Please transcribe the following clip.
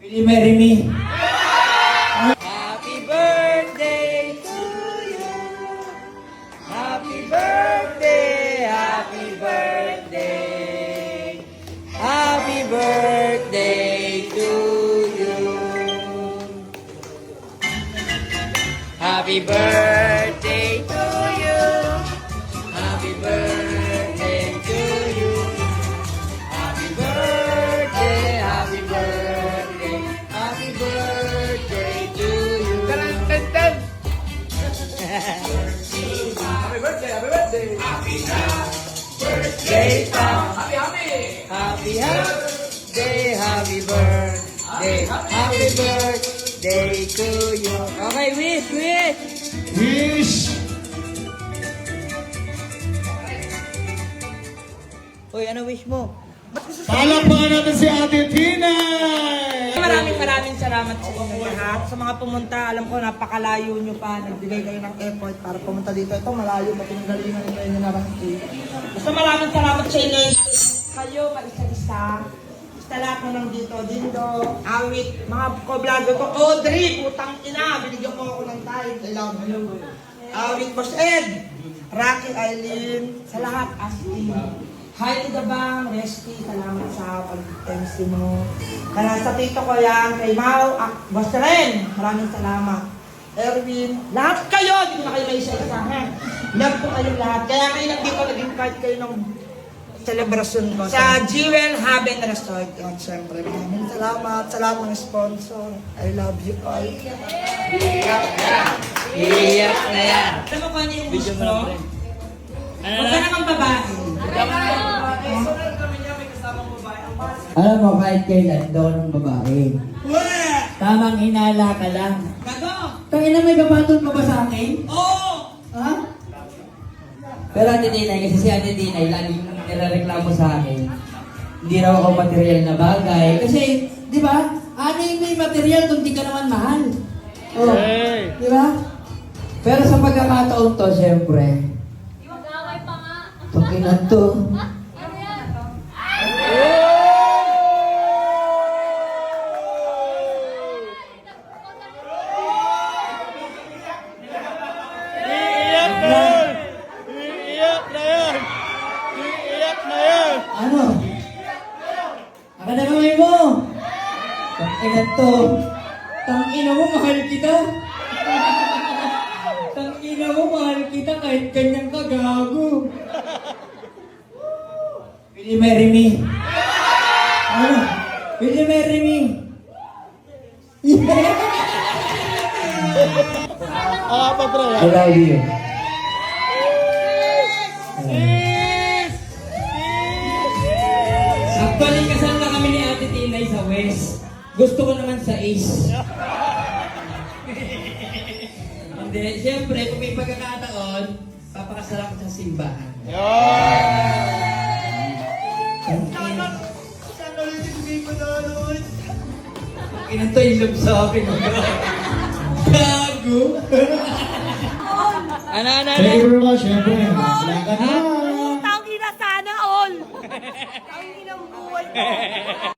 Will you marry me? Happy birthday to you. Happy birthday, happy birthday. Happy birthday to you. Happy birthday to you. Happy birthday to you. Happy birthday, happy birthday. Happy birthday to you. Happy birthday, happy birthday. Birthday time. Happy birthday, happy birthday. Happy birthday to you. Okay, wish. Wish! Uy, ano wish mo? Palakpakan natin si Ate Tinay! Maraming salamat sa inyo lahat. Sa mga pumunta, alam ko napakalayo nyo pa. Nagbigay kayo ng effort para pumunta dito. Ito malayo, matinggalingan nyo yung narangking. Basta maraming salamat sa inyo. Kayo, mag-isa-isa. Basta lahat mo lang dito. Dindo, Awit, mga ko-vlogger ko. Audrey, putang ina. Binigyan mo ako ng time. I love you. Awit, Boss Ed. Rocky, Eileen. Sa lahat, Ashley. Hi to the bang, Resty, salamat sa pag-MC mo. Kaya sa tito ko yan, kay Mau, Boss Ren, maraming salamat. Erwin, lahat kayo, hindi ko na kayo may isa-isa, ha? Love ko kayong lahat. Kaya kayo nandito, nag-invite kayo ng celebration ko. Sa Jewel Haven Resort, yun, syempre. Maraming salamat sa lahat ng sponsor. I love you all. Iyak na yan. Alam mo kung ano yung gusto? Huwag Ano ka namang babae. Alam mo, kahit kailan daw ng babae. Wala! Tamang hinala ka lang. Gago! Tangina, may babatol pa ba sa akin? Oo! Ha? Pero Ate Tinay, kasi si Ate Tinay, laging nirereklamo sa akin. Hindi raw ako material na bagay. Kasi, di ba? Ano yung may material kung di ka naman mahal? Oh, di ba? Pero sa pagkakataon to, syempre, Tangina to. Ano? Aka na kamay mo! Tangina to! Tangina mo, mahal kita! Tangina mo, mahal kita kahit ganyan ka, gago! Will you marry me? Ano? Will you marry me? I love you. Actually, kasal na kami ni Ate Tinay sa West. Gusto ko naman sa East. Hindi, siyempre, kung may pagkakataon, papakasal ako sa simbahan. Inan to ilog sa akin. Gago! Ano? Thank you very much, syempre. Salamat na. Tangina sana all! Ang inang buhay ko!